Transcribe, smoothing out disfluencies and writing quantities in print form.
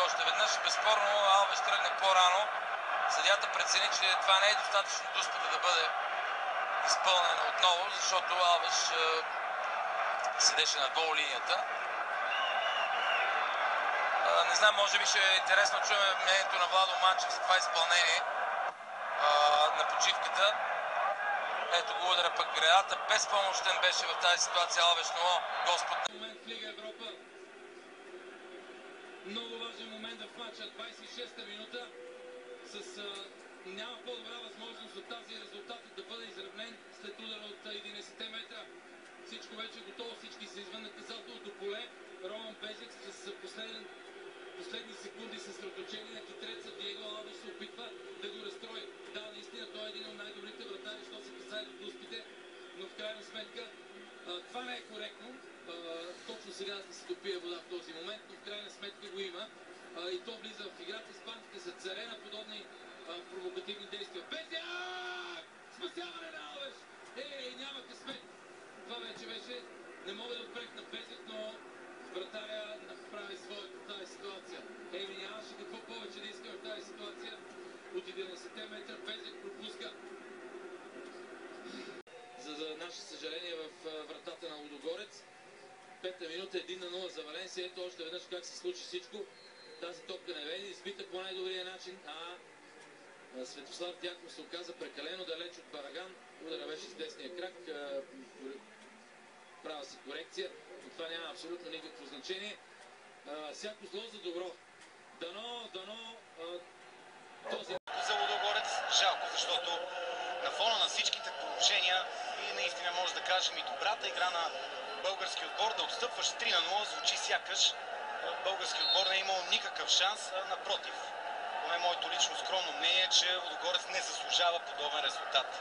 още веднъж. Безспорно Алвеш тръгна по-рано. Съдията прецени, че това не е достатъчно дуспата да бъде изпълнена отново, защото Алвеш седеше на гол линията. Не знам, може би ще е интересно да чуем мнението на Владо Манчев за това изпълнение на почивката. Ето го удара пък гредата. Безпомощен беше в тази ситуация Алвеш, но Господ. Момент в Лига Европа. Много важен момент в матча. 26-та минута. Няма по-добра възможност за тази резултат да бъде изравнен след удара от 11 метра. Всичко вече е готово. Всички са извън наказателното поле. Роман Безек с последни секунди съсредоточение на хитреца Диего Алвеш се опитва да го разстрои. Да, наистина той е един от най-добрите вратари, що се касае до дуспите, но в крайна сметка това не е коректно. Точно сега да се допие вода в този момент, но в крайна сметка го има. И то влиза в играта. Испанците са царе на подобни провокативни действия. Безяк! Спасяване на Алвеш! Няма късмет! Това вече беше. Не мога да отпрекна Безек, но вратаря направи своето в тази ситуация. Нямаше какво повече да иска в тази ситуация. От 11 метра Безек пропуска. За наше съжаление в вратата на Лудогорец. Пета минута, 1-0 за Валенсия. Ето още веднъж как се случи всичко. Тази топка не бе избита по най-добрия начин, Светослав Дяков се оказа прекалено далеч от Бараган. Удара беше с десния крак. Права си корекция, но това няма абсолютно никакво значение. Всяко зло за добро. Дано този... За Лудогорец жалко, защото на фона на всичките положения и наистина може да кажем и добрата игра на български отбор да отстъпваш 3-0 звучи сякаш български отбор не е имал никакъв шанс, напротив. Поне моето лично скромно мнение е, че Лудогорец не заслужава подобен резултат.